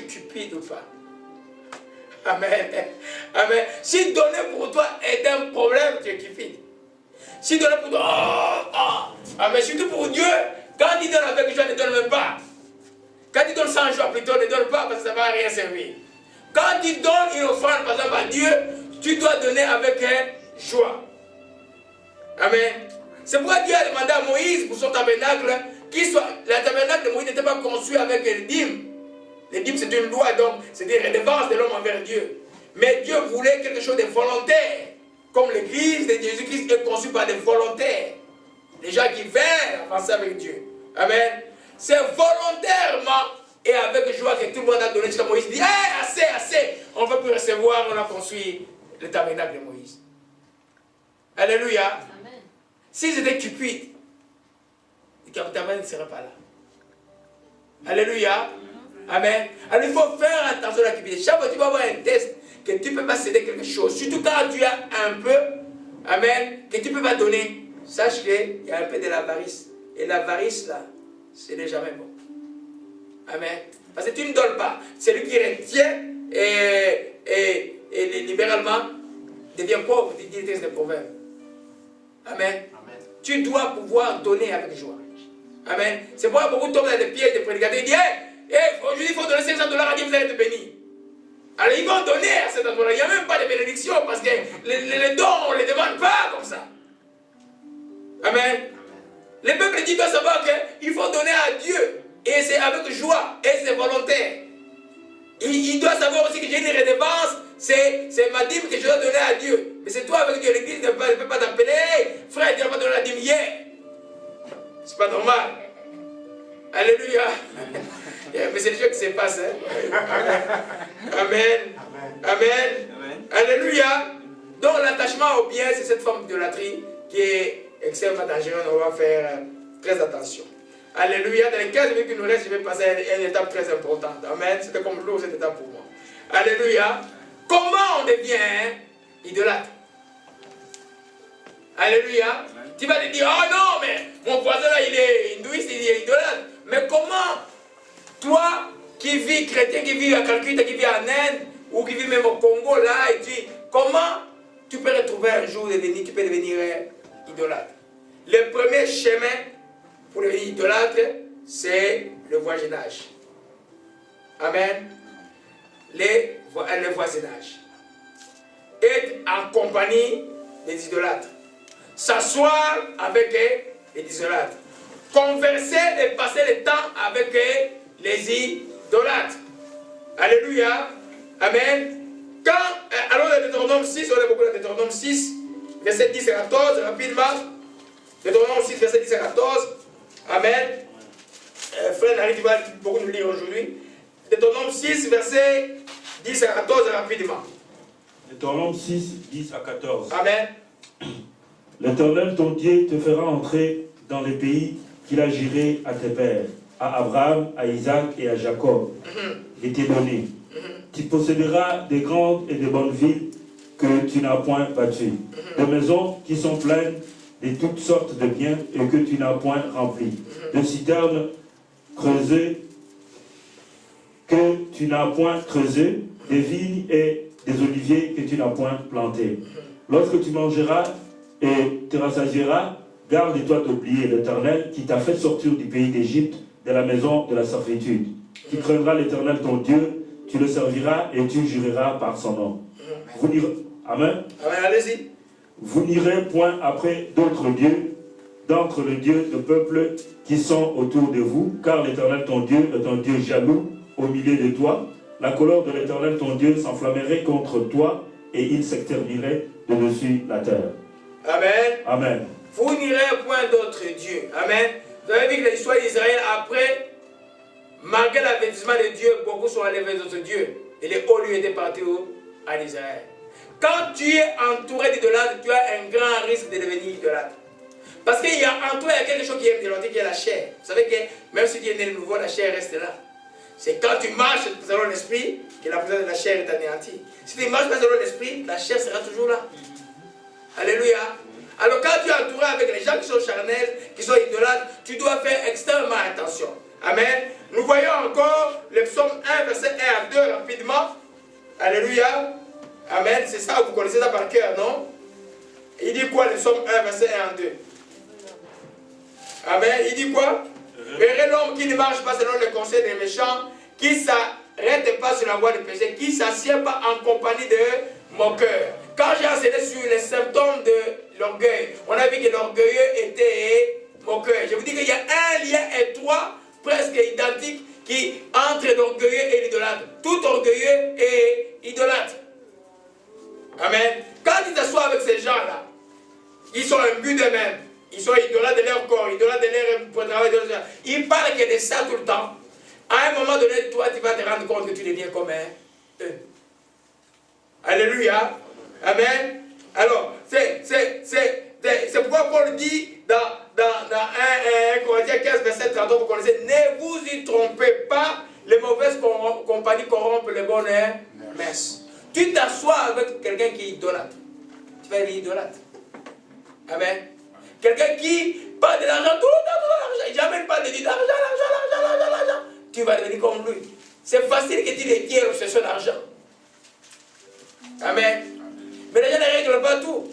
tu es cupide ou pas. Amen. Amen. Si donner pour toi est un problème, tu es cupide. Si donner pour toi, Amen. Surtout pour Dieu, quand il donne avec joie, ne donne même pas. Quand il donne sans joie, plutôt, ne donne pas parce que ça ne va à rien servir. Quand il donne une offrande, par exemple, à Dieu, tu dois donner avec joie. Amen. C'est pourquoi Dieu a demandé à Moïse pour son tabernacle, le tabernacle de Moïse n'était pas construit avec les dîmes. Les dîmes, c'est une loi, donc c'est des redevances de l'homme envers Dieu. Mais Dieu voulait quelque chose de volontaire. Comme l'église de Jésus-Christ est conçue par des volontaires. Les gens qui veulent avancer avec Dieu. Amen. C'est volontairement et avec joie que tout le monde a donné jusqu'à Moïse. Il dit, hey, assez, assez. On ne veut plus recevoir, on a construit le tabernacle de Moïse. Alléluia. Amen. S'ils étaient cupides, le tabernacle ne serait pas là. Alléluia. Amen. Alors il faut faire attention à la cupidité. Chaque fois que tu vas avoir un test, que tu ne peux pas céder quelque chose, surtout quand tu as un peu, amen, que tu ne peux pas donner, sache qu'il y a un peu de l'avarice. Et l'avarice là, ce n'est jamais bon. Amen. Parce que tu ne donnes pas. Celui qui retient et libéralement devient pauvre, dit le texte de Proverbes. Amen. Amen. Tu dois pouvoir donner avec joie. Amen. C'est pourquoi beaucoup tombent dans des pièges de prédicateurs. Ils disent, aujourd'hui il faut donner $500 à Dieu, vous allez être béni. Alors ils vont donner à cet endroit-là. Il n'y a même pas de bénédiction parce que les dons, on ne les demande pas comme ça. Amen. Le peuple dit doit savoir qu'il faut donner à Dieu. Et c'est avec joie. Et c'est volontaire. Il doit savoir aussi que j'ai une redevance. C'est ma dîme que je dois donner à Dieu. Mais c'est toi avec Dieu. L'église ne peut pas t'appeler. Hey, frère, tu n'as pas donné la dîme hier. C'est pas normal. Alléluia. Mais c'est des choses qui se passent. Hein? Amen. Amen. Amen. Alléluia. Donc l'attachement au bien, c'est cette forme d'idolâtrie qui est extrêmement dangereuse. On va faire très attention. Alléluia. Dans les 15 minutes qui nous restent, je vais passer à une étape très importante. Amen. C'était comme l'eau, cette étape pour moi. Alléluia. Comment on devient idolâtre? Alléluia. Amen. Tu vas te dire, oh non, mais mon voisin là, il est hindouiste, il est idolâtre. Mais comment toi qui vis chrétien, qui vis à Calcutta, qui vis en Inde, ou qui vis même au Congo là, et comment tu peux retrouver un jour tu peux devenir idolâtre? Le premier chemin pour devenir idolâtre, c'est le voisinage. Amen. Le voisinage. Être en compagnie des idolâtres. S'asseoir avec les idolâtres. Converser et passer le temps avec les idolâtres. Alléluia. Amen. Alors dans Deutéronome 6, on a beaucoup dans Deutéronome 6, verset 10 et 14, rapidement. Deutéronome 6, verset 10 et 14. Amen. Frère Nari, tu vas beaucoup nous lire aujourd'hui. Deutéronome 6, verset 10 à 14, rapidement. Deutéronome 6, 10 à 14. Amen. L'Éternel, ton Dieu, te fera entrer dans les pays qu'il a juré à tes pères, à Abraham, à Isaac et à Jacob, et t'est donné. Tu posséderas des grandes et de bonnes villes que tu n'as point bâties, des maisons qui sont pleines de toutes sortes de biens et que tu n'as point remplies, de citernes creusées que tu n'as point creusées, des vignes et des oliviers que tu n'as point plantés. Lorsque tu mangeras et te rassasieras, garde-toi d'oublier l'Éternel qui t'a fait sortir du pays d'Égypte, de la maison de la servitude. Tu craindras l'Éternel ton Dieu, tu le serviras et tu jureras par son nom. Vous n'irez, amen. Amen, allez-y. Vous n'irez point après d'autres dieux, d'entre les dieux de peuples qui sont autour de vous, car l'Éternel ton Dieu est un Dieu jaloux au milieu de toi. La colère de l'Éternel ton Dieu s'enflammerait contre toi et il s'exterminerait de dessus la terre. Amen. Amen. Vous n'irez point d'autres dieux. Amen. Vous avez vu que l'histoire d'Israël, après, malgré l'avertissement de Dieu, beaucoup sont allés vers d'autres dieux. Et les hauts lieux étaient partis à Israël. Quand tu es entouré d'idolâtres, tu as un grand risque de devenir idolâtre. Parce qu'il y a en toi, il y a quelque chose qui est idolâtre, qui est la chair. Vous savez que même si tu es né de nouveau, la chair reste là. C'est quand tu marches selon l'esprit que la présence de la chair est anéantie. Si tu marches pas selon l'esprit, la chair sera toujours là. Alléluia. Alors quand tu es entouré avec les gens qui sont charnels, qui sont idolâtres, tu dois faire extrêmement attention. Amen. Nous voyons encore le psaume 1, verset 1 Alléluia. Amen. C'est ça, vous connaissez ça par cœur, non? Il dit quoi, les Psaumes 1, verset 1 à 2? Amen. Il dit quoi? Heureux l'homme qui ne marche pas selon le conseil des méchants, qui ne s'arrête pas sur la voie du péché, qui ne s'assied pas en compagnie de moqueurs. Quand j'ai enseigné sur les symptômes de l'orgueil, on a vu que l'orgueilleux était moqueur. Je vous dis qu'il y a un lien étroit, presque identique, qui entre l'orgueilleux et l'idolâtre. Tout orgueilleux est idolâtre. Amen. Quand ils s'assoient avec ces gens-là, ils sont imbus d'eux-mêmes. Ils sont idolâtres de leur corps, idolâtres de leur travail. Ils parlent que de ça tout le temps. À un moment donné, toi, tu vas te rendre compte que tu deviens comme eux. Alléluia. Amen. Alors, c'est pourquoi Paul dit dans 1 Corinthiens 15, verset 30, vous connaissez, ne vous y trompez pas, les mauvaises compagnies corrompent les bonnes messes. Tu t'assois avec quelqu'un qui est idolâtre. Tu vas être idolâtre. Amen. Quelqu'un qui parle de l'argent, tout le temps, l'argent. Jamais pas de dire l'argent. Tu vas devenir comme lui. C'est facile que tu détiens l'obsession d'argent. Amen. Mais les gens ne règlent pas tout.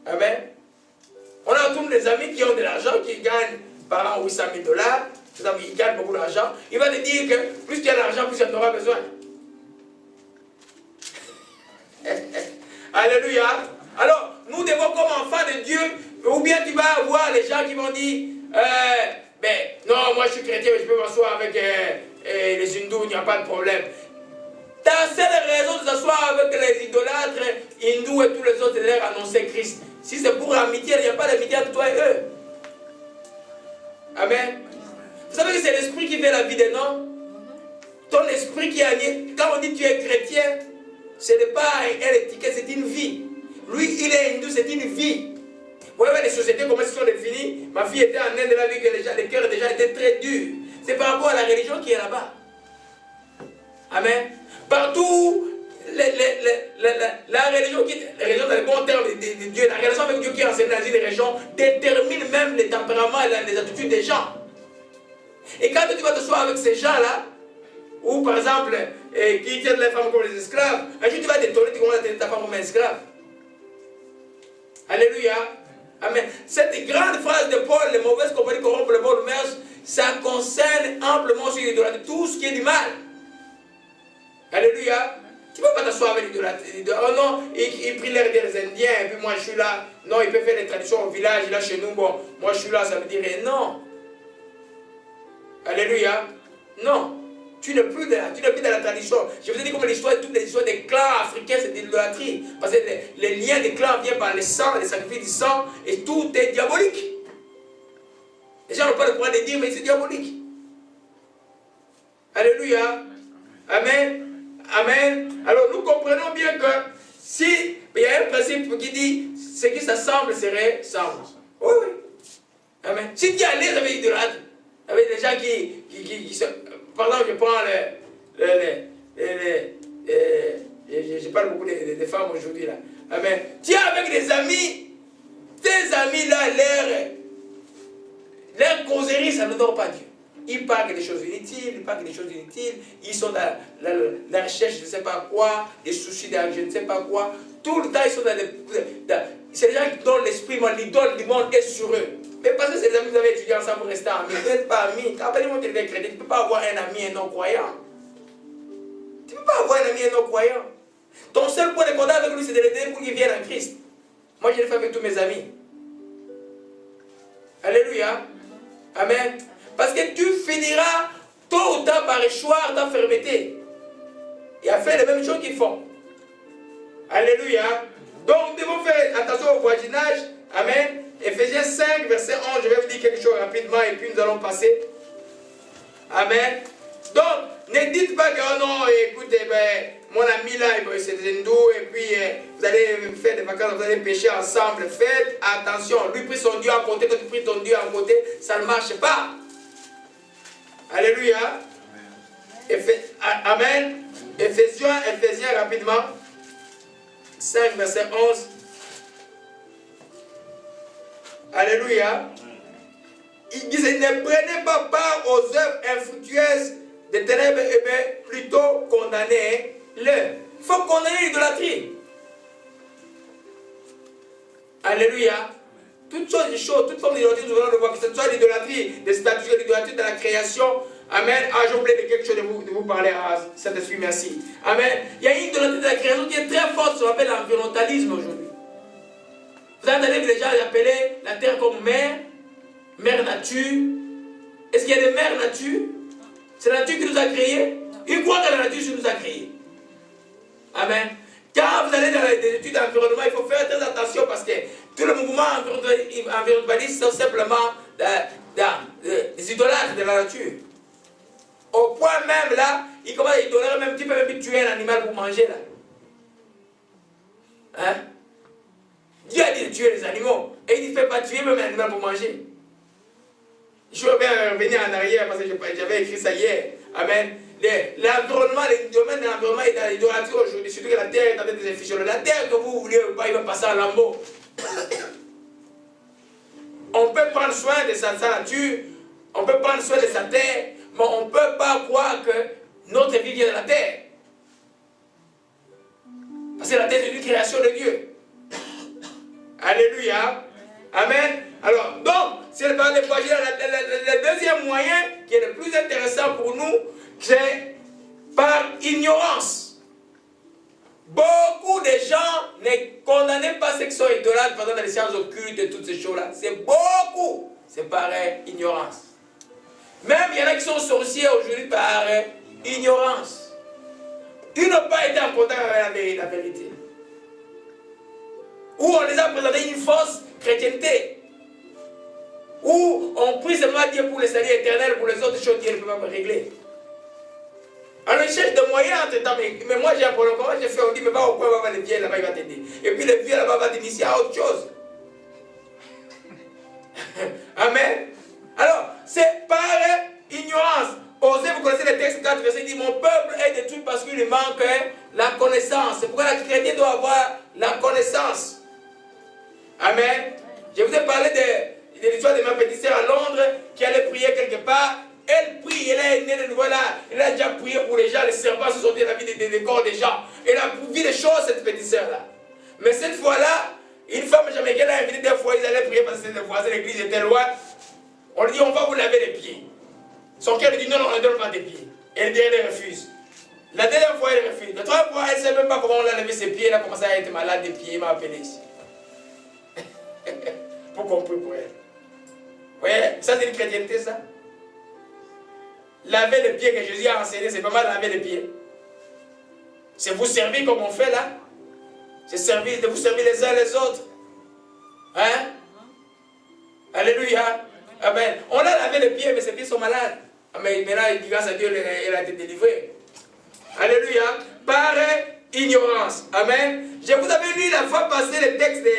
Amen. On a tous des amis qui ont de l'argent, qui gagnent par an 800 000 $. Ils gagnent beaucoup d'argent. Il va te dire que plus tu as l'argent, plus tu en auras besoin. Alléluia. Alors, nous devons comme enfants de Dieu, ou bien tu vas avoir les gens qui vont dire, non, moi je suis chrétien, mais je peux m'asseoir avec les hindous, il n'y a pas de problème. Ta seule raison de s'asseoir avec les idolâtres, hindous et tous les autres, c'est de leur annoncer Christ. Si c'est pour l'amitié, il n'y a pas d'amitié entre toi et eux. Amen. Vous savez que c'est l'esprit qui fait la vie des noms. Ton esprit qui a nié. Quand on dit tu es chrétien, ce n'est pas un étiquette, c'est une vie. Lui, il est hindou, c'est une vie. Vous voyez les sociétés, comment elles sont définies. Ma fille était en Inde, elle a vu que les cœurs déjà étaient très durs. C'est par rapport à la religion qui est là-bas. Amen. Partout, la religion, la religion dans les bons termes de Dieu, la relation avec Dieu qui est enseignée dans une région, détermine même les tempéraments et les attitudes des gens. Et quand tu vas te soir avec ces gens-là, ou par exemple, qui tiennent les femmes comme les esclaves, un jour tu vas t'étonner, tu commences à tenir ta femme comme un esclave. Alléluia. Amen. Cette grande phrase de Paul, les mauvaises compagnies corrompent les bonnes mœurs, ça concerne amplement sur l'idolâtrie, tout ce qui est du mal. Alléluia. Tu ne peux pas t'asseoir avec l'idolâtrie. Oh non, il prie l'air des Indiens, et puis moi je suis là. Non, il peut faire des traditions au village, là chez nous, bon, moi je suis là, ça veut dire non. Alléluia. Non. Tu n'es plus dans la tradition. Je vous ai dit comme toutes les histoires des clans africains, c'est de l'idolâtrie. Parce que les liens des clans viennent par le sang, les sacrifices du sang, et tout est diabolique. Les gens n'ont pas le droit de dire, mais c'est diabolique. Alléluia. Amen. Amen. Alors nous comprenons bien que si il y a un principe qui dit ce qui s'assemble serait semble. Oui, oui. Amen. Si tu es à l'aise avec l'idolâtre, avec des gens qui se... Par exemple, je prends je parle beaucoup des femmes aujourd'hui là. Amen. Tu es avec des amis, tes amis là, leur causerie, ça ne dort pas Dieu. Ils parlent des choses inutiles, ils sont dans la recherche de je ne sais pas quoi, des soucis de je ne sais pas quoi. Tout le temps, ils sont c'est des gens dont l'esprit, l'idole du monde est sur eux. Mais parce que c'est des amis que vous avez étudié ensemble pour rester amis. Vous n'êtes pas amis. Quand vous êtes chrétien, tu ne peux pas avoir un ami et un non-croyant. Tu ne peux pas avoir un ami et un non-croyant. Ton seul point de contact avec lui, c'est de l'aider pour qu'il vienne en Christ. Moi, je le fais avec tous mes amis. Alléluia. Amen. Parce que tu finiras tôt ou tard par échoir ta fermeté. Et à faire les mêmes choses qu'ils font. Alléluia. Donc, nous devons faire attention au voisinage. Amen. Ephésiens 5, verset 11, je vais vous dire quelque chose rapidement et puis nous allons passer. Amen. Donc, ne dites pas que, oh non, écoutez, mon ami là, c'est des hindous, et puis vous allez faire des vacances, vous allez pêcher ensemble. Faites attention. Lui prie son Dieu à côté, quand tu pries ton Dieu à côté, ça ne marche pas. Alléluia. Amen. Ephésiens rapidement. 5, verset 11. Alléluia. Il disait, ne prenez pas part aux œuvres infructueuses des ténèbres, mais plutôt condamnez-le. faut condamner l'idolâtrie. Alléluia. Toutes choses des choses, toute forme d'idolâtrie, nous allons le voir, que ce soit l'idolâtrie des statues, l'idolâtrie de la création. Amen. Ah, j'ai oublié de quelque chose de vous parler. Ah, Saint-Esprit, merci. Amen. Il y a une idolâtrie de la création qui est très forte, ça s'appelle l'environnementalisme aujourd'hui. Vous entendez que les gens appellent la terre comme mère, mère nature. Est-ce qu'il y a des mères nature? C'est la nature qui nous a créés. Ils croient que la nature nous a créés. Amen. Quand vous allez dans les études d'environnement, il faut faire très attention parce que tout le mouvement environnementaliste sont simplement des idolâtres de la nature. Au point même là, ils commencent à idoler, même tu peux même tuer un animal pour manger là. Hein? Dieu a dit de tuer les animaux et il ne fait pas tuer même un animal pour manger. Je veux bien revenir en arrière parce que j'avais écrit ça hier. Amen. L'environnement, le domaine de l'environnement est dans l'idolâtrie aujourd'hui, surtout que la terre est en train de s'effusionner. La terre que vous voulez ou pas, il va passer en lambeaux. On peut prendre soin de sa nature, on peut prendre soin de sa terre, mais on ne peut pas croire que notre vie vient de la terre. Parce que la terre est une création de Dieu. Alléluia. Amen. Alors, donc, c'est le deuxième moyen qui est le plus intéressant pour nous, c'est par ignorance. Beaucoup de gens ne condamnent pas ceux qui sont idolâtres, par exemple dans les sciences occultes et toutes ces choses-là. C'est beaucoup. C'est par ignorance. Même il y en a qui sont sorciers aujourd'hui par ignorance. Ils n'ont pas été en contact avec la vérité. Ou on les a présenté une fausse chrétienté. Ou on prie seulement Dieu pour le salut éternel, pour les autres choses Dieu ne peut pas régler. Alors il cherche des moyens entre temps, mais moi j'ai un problème. Comment j'ai fait? On dit, mais va au coin, va le vieux là-bas, il va t'aider. Et puis le vieux là-bas va t'initier à autre chose. Amen. Alors, c'est par ignorance. Osez, vous connaissez le texte 4, verset, il dit, mon peuple est détruit parce qu'il lui manque la connaissance. C'est pourquoi la chrétienne doit avoir la connaissance. Amen. Je vous ai parlé de l'histoire de ma petite sœur à Londres qui allait prier quelque part. Elle prie, elle est née de nouveau là. Elle a déjà prié pour les gens, les serpents se sont dit la vie des corps des gens. Elle a vu des choses, cette petite sœur là. Mais cette fois-là, une femme jamaïcaine a invité des fois, ils allaient prier parce que les voisins, l'église était loin. On lui dit, on va vous laver les pieds. Son cœur lui dit, non, non, on ne donne pas des pieds. Et elle refuse. La deuxième fois, elle refuse. La troisième fois, elle ne sait même pas comment on a levé ses pieds. Elle a commencé à être malade des pieds, elle m'a appelé ici. Pour comprendre pour elle. Vous voyez, ça c'est une chrétienté, ça. Laver les pieds que Jésus a enseigné, c'est pas mal laver les pieds. C'est vous servir comme on fait là. C'est servir, de vous servir les uns les autres. Hein? Alléluia. Amen. On a lavé les pieds, mais ses pieds sont malades. Mais maintenant, grâce à Dieu, elle a été délivrée. Alléluia. Par ignorance. Amen. Je vous avais lu la fois passée le texte de...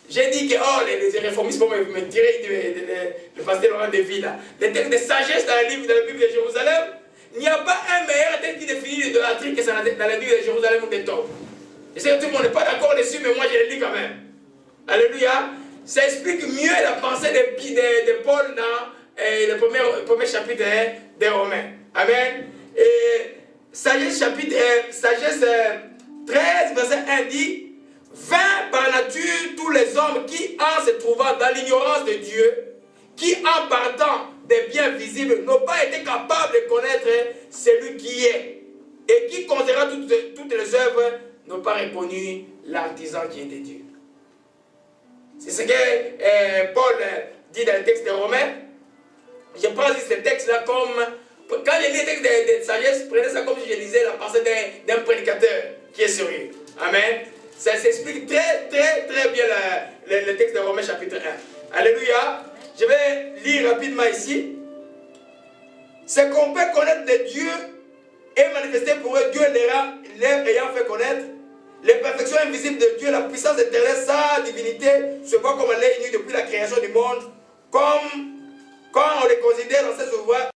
J'ai dit que oh, les réformistes vont me tirer de pasteur Laurent de Ville. Les textes de sagesse dans la Bible de Jérusalem. Il n'y a pas un meilleur texte qui définit l'idolâtrie que ça dans la Bible de Jérusalem ou de Tov. Je sais que tout le monde n'est pas d'accord dessus, mais moi je le lis quand même. Alléluia. Ça explique mieux la pensée de Paul dans le premier chapitre des Romains. Amen. Et sagesse 13, verset 1 dit, vains par nature tous les hommes qui, en se trouvant dans l'ignorance de Dieu, qui en partant des biens visibles, n'ont pas été capables de connaître celui qui est, et qui, considérant toutes les œuvres, n'ont pas reconnu l'artisan qui est de Dieu. C'est ce que Paul dit dans le texte de Romains. Je prends ce texte-là comme... Quand je lis le texte de sagesse, prenez ça comme si je lisais la pensée d'un prédicateur qui est sérieux. Amen. Ça s'explique très bien le texte de Romains chapitre 1. Alléluia. Je vais lire rapidement ici. C'est qu'on peut connaître de Dieu et manifester pour eux Dieu leur ayant fait connaître les perfections invisibles de Dieu, la puissance éternelle, sa divinité, se voit comme elle est unie depuis la création du monde, comme quand on les considère dans ces ouvrages.